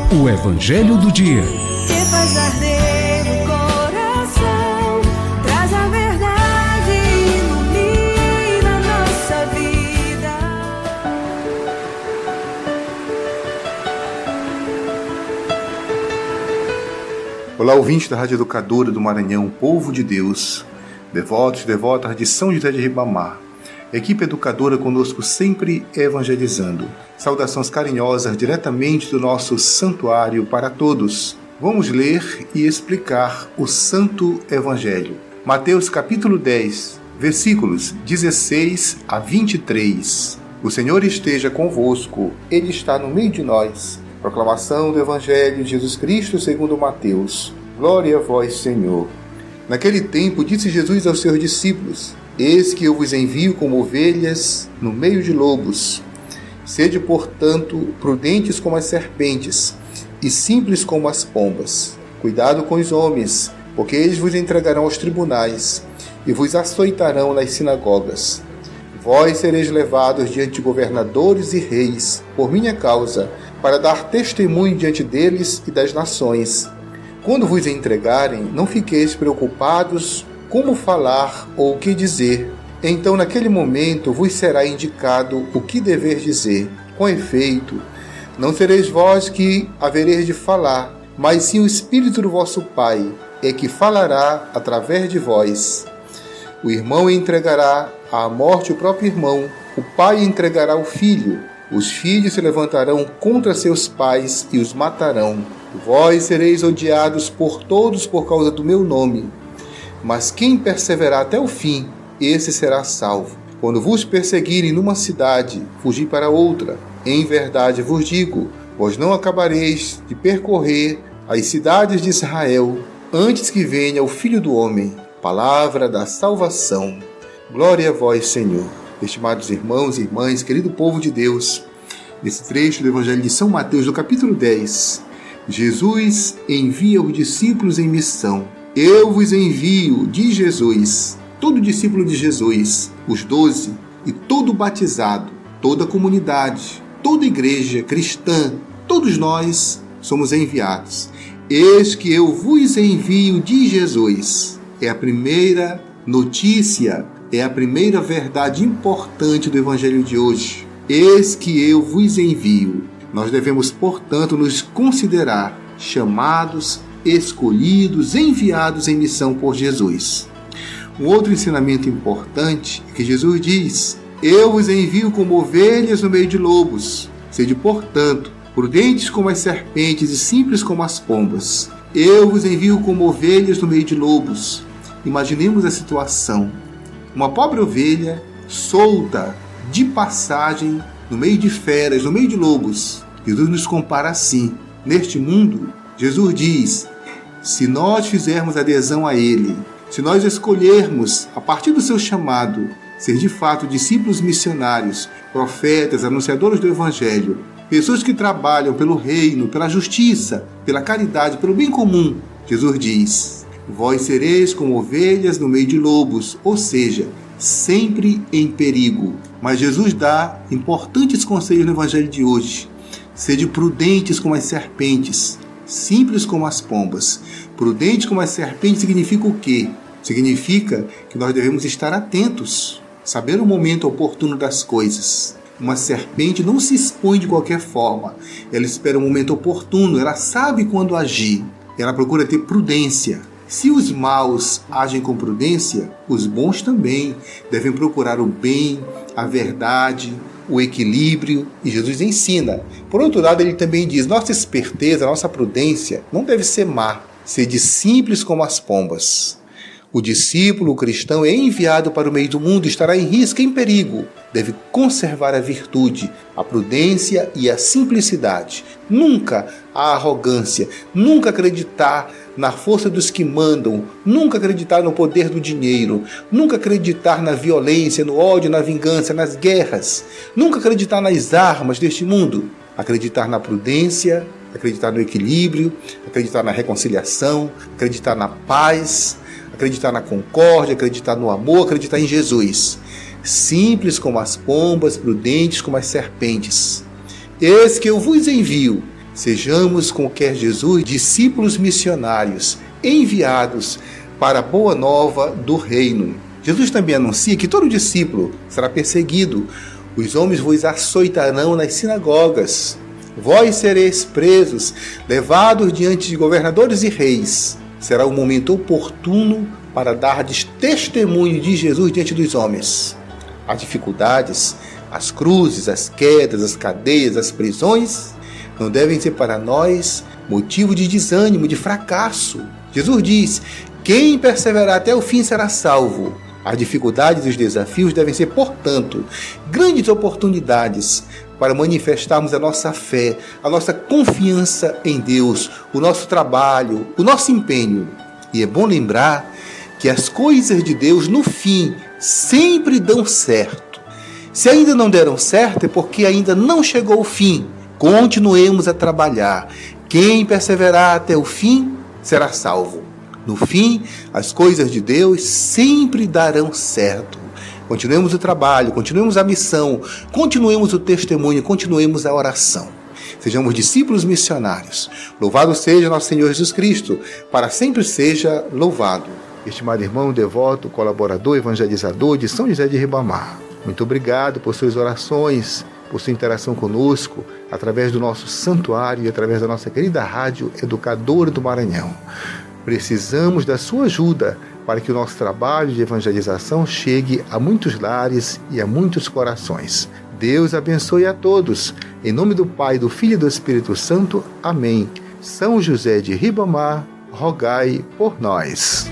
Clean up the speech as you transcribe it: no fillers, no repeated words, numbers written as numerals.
O Evangelho do Dia. Que faz arder o coração, traz a verdade e ilumina nossa vida. Olá, ouvintes da Rádio Educadora do Maranhão, povo de Deus, devotos e devotas de São José de Ribamar. Equipe educadora conosco sempre evangelizando. Saudações carinhosas diretamente do nosso santuário para todos. Vamos ler e explicar o Santo Evangelho. Mateus capítulo 10, versículos 16 a 23. O Senhor esteja convosco, Ele está no meio de nós. Proclamação do Evangelho de Jesus Cristo segundo Mateus. Glória a vós, Senhor. Naquele tempo disse Jesus aos seus discípulos: Eis que eu vos envio como ovelhas no meio de lobos. Sede, portanto, prudentes como as serpentes e simples como as pombas. Cuidado com os homens, porque eles vos entregarão aos tribunais e vos açoitarão nas sinagogas. Vós sereis levados diante de governadores e reis, por minha causa, para dar testemunho diante deles e das nações. Quando vos entregarem, não fiqueis preocupados como falar ou o que dizer. Então, naquele momento, vos será indicado o que dever dizer. Com efeito, não sereis vós que havereis de falar, mas sim o Espírito do vosso Pai, é que falará através de vós. O irmão entregará à morte o próprio irmão, o pai entregará o filho. Os filhos se levantarão contra seus pais e os matarão. Vós sereis odiados por todos por causa do meu nome. Mas quem perseverar até o fim, esse será salvo. Quando vos perseguirem numa cidade, fugi para outra. Em verdade vos digo, vós não acabareis de percorrer as cidades de Israel, antes que venha o Filho do Homem. Palavra da salvação. Glória a vós, Senhor. Estimados irmãos e irmãs, querido povo de Deus, nesse trecho do Evangelho de São Mateus, no capítulo 10, Jesus envia os discípulos em missão. Eu vos envio, diz Jesus, todo discípulo de Jesus, os 12, e todo batizado, toda a comunidade, toda igreja cristã, todos nós somos enviados. Eis que eu vos envio, diz Jesus. É a primeira notícia, é a primeira verdade importante do Evangelho de hoje. Eis que eu vos envio. Nós devemos, portanto, nos considerar chamados, escolhidos, enviados em missão por Jesus. Um outro ensinamento importante é que Jesus diz: Eu vos envio como ovelhas no meio de lobos. Sede, portanto, prudentes como as serpentes e simples como as pombas. Eu vos envio como ovelhas no meio de lobos. Imaginemos a situação. Uma pobre ovelha solta de passagem no meio de feras, no meio de lobos. Jesus nos compara assim. Neste mundo, Jesus diz: se nós fizermos adesão a Ele, se nós escolhermos, a partir do seu chamado, ser de fato discípulos missionários, profetas, anunciadores do Evangelho, pessoas que trabalham pelo reino, pela justiça, pela caridade, pelo bem comum, Jesus diz: vós sereis como ovelhas no meio de lobos, ou seja, sempre em perigo. Mas Jesus dá importantes conselhos no Evangelho de hoje. Sede prudentes como as serpentes, simples como as pombas. Prudente como as serpentes significa o quê? Significa que nós devemos estar atentos, saber o momento oportuno das coisas. Uma serpente não se expõe de qualquer forma. Ela espera o momento oportuno, ela sabe quando agir. Ela procura ter prudência. Se os maus agem com prudência, os bons também devem procurar o bem, a verdade, o equilíbrio, e Jesus ensina. Por outro lado, ele também diz: nossa esperteza, nossa prudência não deve ser má, sede simples como as pombas. O discípulo, o cristão, é enviado para o meio do mundo, estará em risco, em perigo. Deve conservar a virtude, a prudência e a simplicidade. Nunca a arrogância, nunca acreditar na força dos que mandam, nunca acreditar no poder do dinheiro, nunca acreditar na violência, no ódio, na vingança, nas guerras, nunca acreditar nas armas deste mundo. Acreditar na prudência, acreditar no equilíbrio, acreditar na reconciliação, acreditar na paz, acreditar na concórdia, acreditar no amor, acreditar em Jesus. Simples como as pombas, prudentes como as serpentes. Eis que eu vos envio. Sejamos, como quer Jesus, discípulos missionários, enviados para a boa nova do reino. Jesus também anuncia que todo discípulo será perseguido. Os homens vos açoitarão nas sinagogas. Vós sereis presos, levados diante de governadores e reis. Será um momento oportuno para dardes testemunho de Jesus diante dos homens. As dificuldades, as cruzes, as quedas, as cadeias, as prisões não devem ser para nós motivo de desânimo, de fracasso. Jesus diz: quem perseverar até o fim será salvo. As dificuldades e os desafios devem ser, portanto, grandes oportunidades para manifestarmos a nossa fé, a nossa confiança em Deus, o nosso trabalho, o nosso empenho. E é bom lembrar que as coisas de Deus, no fim, sempre dão certo. Se ainda não deram certo, é porque ainda não chegou o fim. Continuemos a trabalhar. Quem perseverar até o fim será salvo. No fim, as coisas de Deus sempre darão certo. Continuemos o trabalho, continuemos a missão, continuemos o testemunho, continuemos a oração. Sejamos discípulos missionários. Louvado seja nosso Senhor Jesus Cristo, para sempre seja louvado. Estimado irmão, devoto, colaborador, evangelizador de São José de Ribamar, muito obrigado por suas orações, por sua interação conosco, através do nosso santuário e através da nossa querida rádio Educadora do Maranhão. Precisamos da sua ajuda para que o nosso trabalho de evangelização chegue a muitos lares e a muitos corações. Deus abençoe a todos. Em nome do Pai, do Filho e do Espírito Santo. Amém. São José de Ribamar, rogai por nós.